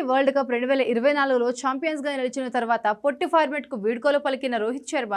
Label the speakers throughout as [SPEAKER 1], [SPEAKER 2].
[SPEAKER 1] World cup 2024లో ఛాంపియన్స్గా నిలిచిన తర్వాత పొట్టి ఫార్మాట్కు వీడ్కోలు పలికిన రోహిత్ శర్మ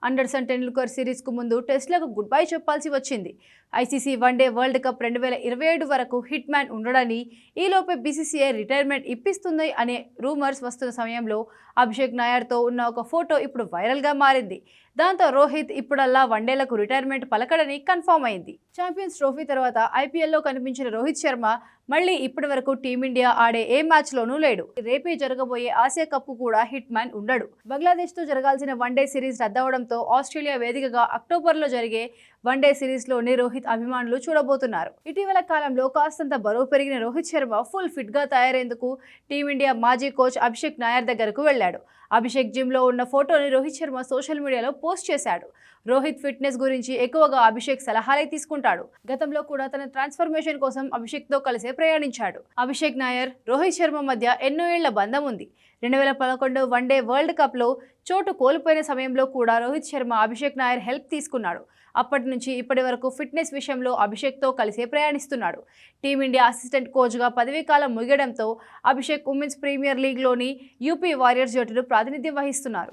[SPEAKER 1] అండర్సన్ టెండూల్కర్ సిరీస్కు ముందు టెస్టులకు గుడ్ బై చెప్పాల్సి వచ్చింది. ఐసీసీ వన్డే వరల్డ్ కప్ 2027 వరకు హిట్ మ్యాన్ ఉండడని, ఈలోపే బీసీసీఐ రిటైర్మెంట్ ఇప్పిస్తుంది అనే రూమర్స్ వస్తున్న సమయంలో అభిషేక్ నాయర్తో ఉన్న ఒక ఫోటో ఇప్పుడు వైరల్గా మారింది. దాంతో రోహిత్ ఇప్పుడల్లా వన్డేలకు రిటైర్మెంట్ పలకడని కన్ఫర్మ్ అయింది. ఛాంపియన్స్ ట్రోఫీ తర్వాత ఐపీఎల్లో కనిపించిన రోహిత్ శర్మ మళ్లీ ఇప్పటి వరకు టీమిండియా ఆడే ఏ మ్యాచ్లోనూ లేడు. రేపే జరగబోయే ఆసియా కప్ కూడా హిట్ మ్యాన్ ఉండడు. బంగ్లాదేశ్తో జరగాల్సిన వన్డే సిరీస్ రద్దవడంతో ఆస్ట్రేలియా వేదికగా అక్టోబర్లో జరిగే వన్డే సిరీస్లోని రోహిత్ అభిమానులు చూడబోతున్నారు. ఇటీవల కాలంలో కాస్తంత బరువు పెరిగిన రోహిత్ శర్మ ఫుల్ ఫిట్గా తయారేందుకు టీమిండియా మాజీ కోచ్ అభిషేక్ నాయర్ దగ్గరకు వెళ్లాడు. అభిషేక్ జిమ్లో ఉన్న ఫోటోని రోహిత్ శర్మ సోషల్ మీడియాలో పోస్ట్ చేశాడు. రోహిత్ ఫిట్నెస్ గురించి ఎక్కువగా అభిషేక్ సలహాలే తీసుకుంటాడు. గతంలో కూడా తన ట్రాన్స్ఫర్మేషన్ కోసం అభిషేక్తో కలిసే ప్రయాణించాడు. అభిషేక్ నాయర్, రోహిత్ శర్మ మధ్య ఎన్నో ఏళ్ల బంధం ఉంది. 2011 వన్డే వరల్డ్ కప్లో చోటు కోల్పోయిన సమయంలో కూడా రోహిత్ శర్మ అభిషేక్ నాయర్ హెల్ప్ తీసుకున్నాడు. అప్పటి నుంచి ఇప్పటి వరకు ఫిట్నెస్ విషయంలో అభిషేక్తో కలిసే ప్రయాణిస్తున్నాడు. టీమిండియా అసిస్టెంట్ కోచ్గా పదవీకాలం ముగియడంతో అభిషేక్ ఉమెన్స్ ప్రీమియర్ లీగ్లోని యూపీ వారియర్స్ జట్టును ప్రాతినిధ్యం వహిస్తున్నారు.